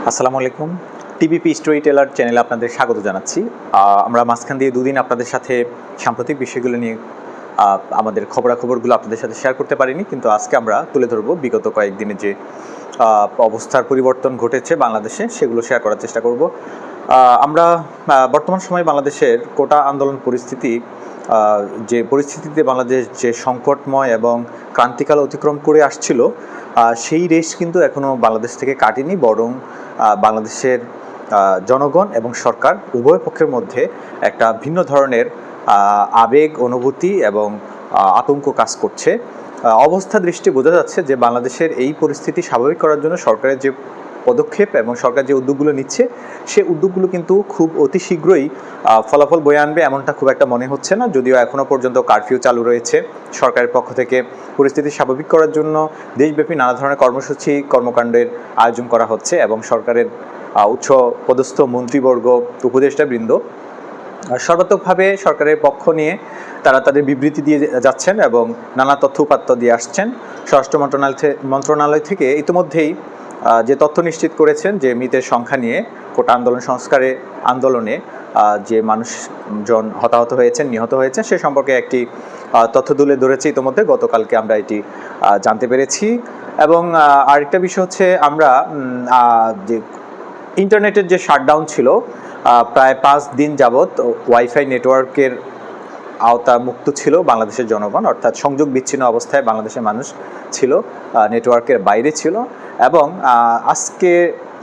আসসালামু আলাইকুম। টিবিপি story teller চ্যানেলে আপনাদের স্বাগত জানাচ্ছি। আমরা মাঝখান দিয়ে দুদিন আপনাদের সাথে সাম্প্রতিক বিষয়গুলো নিয়ে আমাদের খবরাখবরগুলো আপনাদের সাথে শেয়ার করতে পারিনি, কিন্তু আজকে আমরা তুলে ধরব বিগত কয়েকদিনে যে অবস্থার পরিবর্তন ঘটেছে বাংলাদেশে, সেগুলো শেয়ার করার চেষ্টা করব। আমরা বর্তমান সময়ে বাংলাদেশের কোটা আন্দোলন পরিস্থিতি, যে পরিস্থিতিতে বাংলাদেশ যে সংকটময় এবং ক্রান্তিকাল অতিক্রম করে আসছিল, সেই রেশ কিন্তু এখনও বাংলাদেশ থেকে কাটেনি, বরং বাংলাদেশের জনগণ এবং সরকার উভয় পক্ষের মধ্যে একটা ভিন্ন ধরনের আবেগ, অনুভূতি এবং আতঙ্ক কাজ করছে। অবস্থা দৃষ্টি বোঝা যাচ্ছে যে বাংলাদেশের এই পরিস্থিতি স্বাভাবিক করার জন্য সরকারের যে পদক্ষেপ এবং সরকার যে উদ্যোগগুলো নিচ্ছে, সে উদ্যোগগুলো কিন্তু খুব অতি শীঘ্রই ফলাফল বয়ে আনবে এমনটা খুব একটা মনে হচ্ছে না। যদিও এখনও পর্যন্ত কারফিউ চালু রয়েছে, সরকারের পক্ষ থেকে পরিস্থিতি স্বাভাবিক করার জন্য দেশব্যাপী নানা ধরনের কর্মসূচি, কর্মকাণ্ডের আয়োজন করা হচ্ছে এবং সরকারের উচ্চ পদস্থ মন্ত্রীবর্গ, উপদেষ্টাবৃন্দ সর্বাত্মকভাবে সরকারের পক্ষ নিয়ে তারা তাদের বিবৃতি দিয়ে যাচ্ছেন এবং নানা তথ্য উপাত্ত দিয়ে আসছেন। স্বরাষ্ট্র মন্ত্রণালয় থেকে ইতিমধ্যেই যে তথ্য নিশ্চিত করেছেন যে মৃতের সংখ্যা নিয়ে, কোটা আন্দোলনে যে মানুষজন হতাহত হয়েছেন, নিহত হয়েছেন, সে সম্পর্কে একটি তথ্য তুলে ধরেছে ইতিমধ্যে। গতকালকে আমরা এটি জানতে পেরেছি। এবং আরেকটা বিষয় হচ্ছে, আমরা যে ইন্টারনেটের যে শাটডাউন ছিল, প্রায় 5 দিন যাবৎ ওয়াইফাই নেটওয়ার্কের আওতা মুক্ত ছিল বাংলাদেশের জনগণ, অর্থাৎ সংযোগ বিচ্ছিন্ন অবস্থায় বাংলাদেশের মানুষ ছিল, নেটওয়ার্কের বাইরে ছিল। এবং আজকে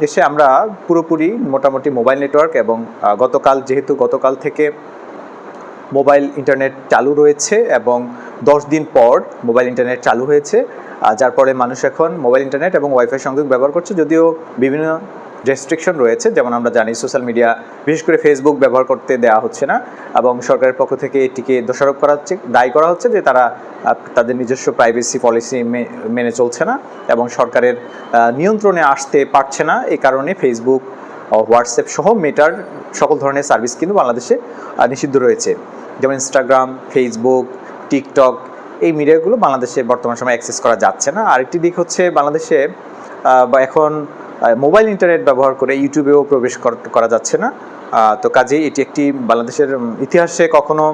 এসে আমরা পুরোপুরি মোটামুটি মোবাইল নেটওয়ার্ক এবং গতকাল থেকে মোবাইল ইন্টারনেট চালু রয়েছে এবং 10 দিন পর মোবাইল ইন্টারনেট চালু হয়েছে, যার পরে মানুষ এখন মোবাইল ইন্টারনেট এবং ওয়াইফাই সংযোগ ব্যবহার করছে। যদিও বিভিন্ন রেস্ট্রিকশন রয়েছে, যেমন আমরা জানি সোশ্যাল মিডিয়া, বিশেষ করে ফেসবুক ব্যবহার করতে দেওয়া হচ্ছে না এবং সরকারের পক্ষ থেকে এটিকে দোষারোপ করা হচ্ছে, দায়ী করা হচ্ছে যে তারা তাদের নিজস্ব প্রাইভেসি পলিসি মেনে চলছে না এবং সরকারের নিয়ন্ত্রণে আসতে পারছে না। এই কারণে ফেসবুক, হোয়াটসঅ্যাপ সহ মেটার সকল ধরনের সার্ভিস কিন্তু বাংলাদেশে নিষিদ্ধ রয়েছে। যেমন ইনস্টাগ্রাম, ফেসবুক, টিকটক, এই মিডিয়াগুলো বাংলাদেশে বর্তমান সময়ে অ্যাক্সেস করা যাচ্ছে না। আরেকটি দিক হচ্ছে, বাংলাদেশে এখন মোবাইল ইন্টারনেট ব্যবহার করে ইউটিউবেও প্রবেশ করা যাচ্ছে না। তো কাজেই এটি একটি বাংলাদেশের ইতিহাসে কখনো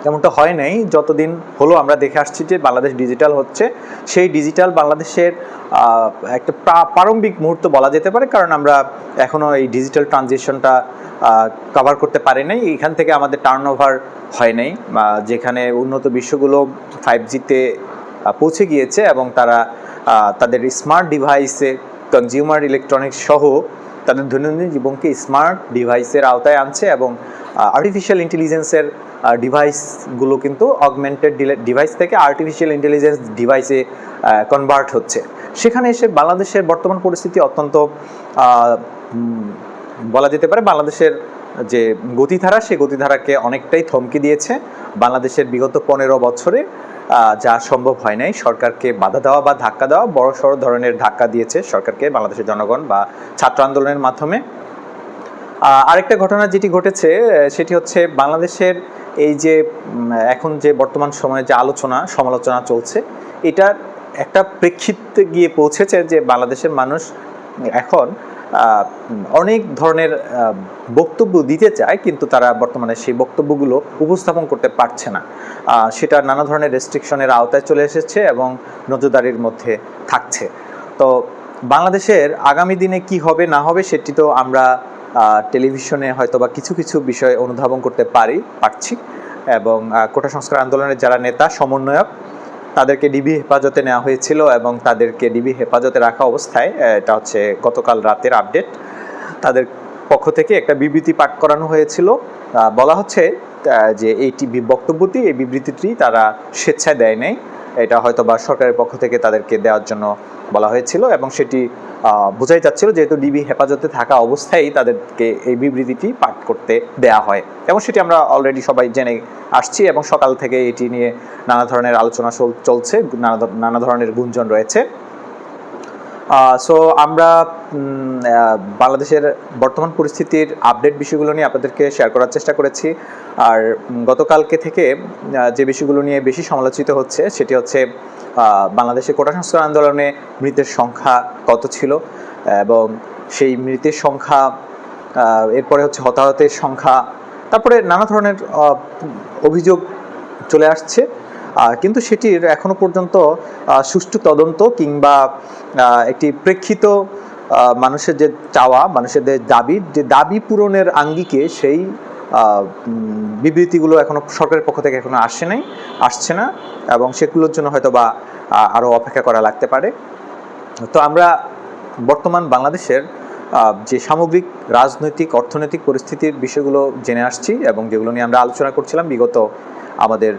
এমনটা হয় নাই। যতদিন হলো আমরা দেখে আসছি যে বাংলাদেশ ডিজিটাল হচ্ছে, সেই ডিজিটাল বাংলাদেশের একটা প্রারম্ভিক মুহূর্ত বলা যেতে পারে, কারণ আমরা এখনও এই ডিজিটাল ট্রানজিশনটা কভার করতে পারি নাই। এখান থেকে আমাদের টার্ন ওভার হয় নাই, যেখানে উন্নত বিশ্বগুলো 5Gতে পৌঁছে গিয়েছে এবং তারা তাদের স্মার্ট ডিভাইসে, কনজিউমার ইলেকট্রনিক্স সহ তাদের দৈনন্দিন জীবনকে স্মার্ট ডিভাইসের আওতায় আনছে এবং আর্টিফিশিয়াল ইন্টেলিজেন্সের ডিভাইসগুলো কিন্তু অগমেন্টেড ডিভাইস থেকে আর্টিফিশিয়াল ইন্টেলিজেন্স ডিভাইসে কনভার্ট হচ্ছে। সেখানে এসে বাংলাদেশের বর্তমান পরিস্থিতি অত্যন্ত বলা যেতে পারে বাংলাদেশের যে গতিধারা, সেই গতিধারাকে অনেকটাই থমকে দিয়েছে। বাংলাদেশের বিগত 15 বছরে যা সম্ভব হয় নাই, সরকারকে বাধা দেওয়া বা ধাক্কা দেওয়া, বড়সড় ধরনের ধাক্কা দিয়েছে সরকারকে বাংলাদেশের জনগণ বা ছাত্র আন্দোলনের মাধ্যমে। আরেকটা ঘটনা যেটি ঘটেছে সেটি হচ্ছে, বাংলাদেশের এই যে এখন যে বর্তমান সময়ে যে সমালোচনা চলছে, এটার একটা প্রেক্ষিতে গিয়ে পৌঁছেছে যে বাংলাদেশের মানুষ এখন অনেক ধরনের বক্তব্য দিতে চায়, কিন্তু তারা বর্তমানে সেই বক্তব্যগুলো উপস্থাপন করতে পারছে না। সেটা নানা ধরনের রেস্ট্রিকশনের আওতায় চলে এসেছে এবং নজরদারির মধ্যে থাকছে। তো বাংলাদেশের আগামী দিনে কি হবে না হবে, সেটি তো আমরা টেলিভিশনে হয়তো বা কিছু কিছু বিষয় অনুধাবন করতে পারছি। এবং কোটা সংস্কার আন্দোলনের যারা নেতা, সমন্বয়ক, তাদেরকে ডিবি হেফাজতে নেওয়া হয়েছিল এবং তাদেরকে ডিবি হেফাজতে রাখা অবস্থায়, এটা হচ্ছে গতকাল রাতের আপডেট, তাদের পক্ষ থেকে একটা বিবৃতি পাঠ করানো হয়েছিল। বলা হচ্ছে যে এই বিবৃতিটি তারা স্বেচ্ছায় দেয় নাই, এটা হয়তো বা সরকারের পক্ষ থেকে তাদেরকে দেওয়ার জন্য বলা হয়েছিল এবং সেটি বোঝাই যাচ্ছিল যেহেতু ডিবি হেফাজতে থাকা অবস্থায় তাদেরকে এই বিবৃতিটি পাঠ করতে দেয়া হয়, এবং সেটি আমরা অলরেডি সবাই জেনে আসছি এবং সকাল থেকে এটি নিয়ে নানা ধরনের আলোচনা চলছে, নানা ধরনের গুঞ্জন রয়েছে। সো আমরা বাংলাদেশের বর্তমান পরিস্থিতির আপডেট বিষয়গুলো নিয়ে আপনাদেরকে শেয়ার করার চেষ্টা করেছি। আর গতকালকে থেকে যে বিষয়গুলো নিয়ে বেশি সমালোচিত হচ্ছে সেটি হচ্ছে বাংলাদেশে কোটা সংস্কার আন্দোলনে মৃতের সংখ্যা কত ছিল এবং সেই মৃতের সংখ্যা, এরপরে হচ্ছে হতাহতের সংখ্যা, তারপরে নানা ধরনের অভিযোগ চলে আসছে, কিন্তু সেটির এখনো পর্যন্ত সুষ্ঠু তদন্ত কিংবা একটি প্রেক্ষিত মানুষের যে চাওয়া, মানুষের যে দাবি পূরণের আঙ্গিকে সেই বিবৃতিগুলো এখনো সরকারের পক্ষ থেকে এখনো আসছে না, এবং সেগুলোর জন্য হয়তো বা আরও অপেক্ষা করা লাগতে পারে। তো আমরা বর্তমান বাংলাদেশের যে সামগ্রিক রাজনৈতিক অর্থনৈতিক পরিস্থিতির বিষয়গুলো জেনে আসছি এবং যেগুলো নিয়ে আমরা আলোচনা করছিলাম বিগত আমাদের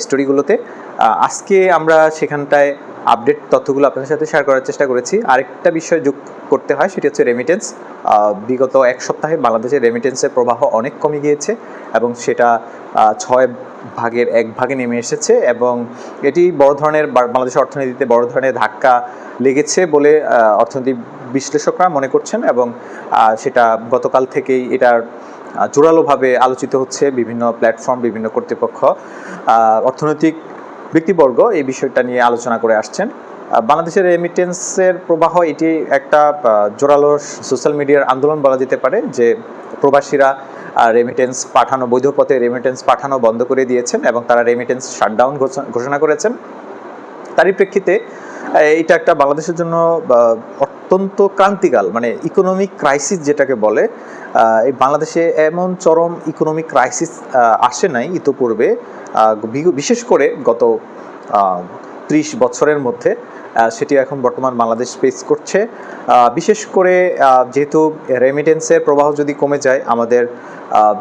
স্টোরিগুলোতে। আজকে আমরা সেখানটায় আপডেট তথ্যগুলো আপনাদের সাথে শেয়ার করার চেষ্টা করেছি। আরেকটা বিষয় যোগ করতে হয়, সেটি হচ্ছে রেমিটেন্স। বিগত এক সপ্তাহে বাংলাদেশের রেমিটেন্সের প্রবাহ অনেক কমে গিয়েছে এবং সেটা 6 ভাগের 1 ভাগে নেমে এসেছে, এবং এটি বড় ধরনের বাংলাদেশের অর্থনীতিতে বড় ধরনের ধাক্কা লেগেছে বলে অর্থনীতি বিশ্লেষকরা মনে করছেন, এবং সেটা গতকাল থেকেই এটার জোরালোভাবে আলোচিত হচ্ছে বিভিন্ন প্ল্যাটফর্ম, বিভিন্ন কর্তৃপক্ষ, অর্থনৈতিক ব্যক্তিবর্গ এই বিষয়টা নিয়ে আলোচনা করে আসছেন। বাংলাদেশের রেমিটেন্সের প্রবাহ এটি একটা জোরালো সোশ্যাল মিডিয়ার আন্দোলন বলা যেতে পারে, যে প্রবাসীরা রেমিটেন্স পাঠানো, বৈধ পথে রেমিটেন্স পাঠানো বন্ধ করে দিয়েছেন এবং তারা রেমিটেন্স শাটডাউন ঘোষণা করেছেন। তারই প্রেক্ষিতে এটা একটা বাংলাদেশের জন্য অত্যন্ত ক্রান্তিকাল, মানে ইকোনমিক ক্রাইসিস যেটাকে বলে, এই বাংলাদেশে এমন চরম ইকোনমিক ক্রাইসিস আসে নাই ইতোপূর্বে, বিশেষ করে গত 30 বছরের মধ্যে। সেটি এখন বর্তমান বাংলাদেশ ফেস করছে। বিশেষ করে যেহেতু রেমিটেন্সের প্রবাহ যদি কমে যায়, আমাদের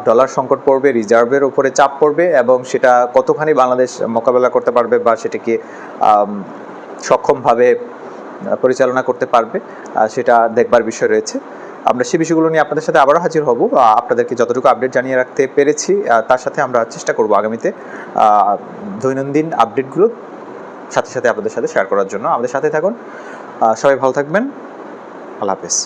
ডলার সংকট পড়বে, রিজার্ভের উপরে চাপ পড়বে, এবং সেটা কতখানি বাংলাদেশ মোকাবেলা করতে পারবে বা সেটিকে সক্ষমভাবে পরিচালনা করতে পারবে, সেটা দেখবার বিষয় রয়েছে। আমরা সেই বিষয়গুলো নিয়ে আপনাদের সাথে আবারও হাজির হব। আপনাদেরকে যতটুকু আপডেট জানিয়ে রাখতে পেরেছি, তার সাথে আমরা চেষ্টা করব আগামীতে দৈনন্দিন আপডেটগুলো সাথে সাথে আপনাদের সাথে শেয়ার করার জন্য। আমাদের সাথে থাকুন, সবাই ভালো থাকবেন, আল্লাহ হাফেজ।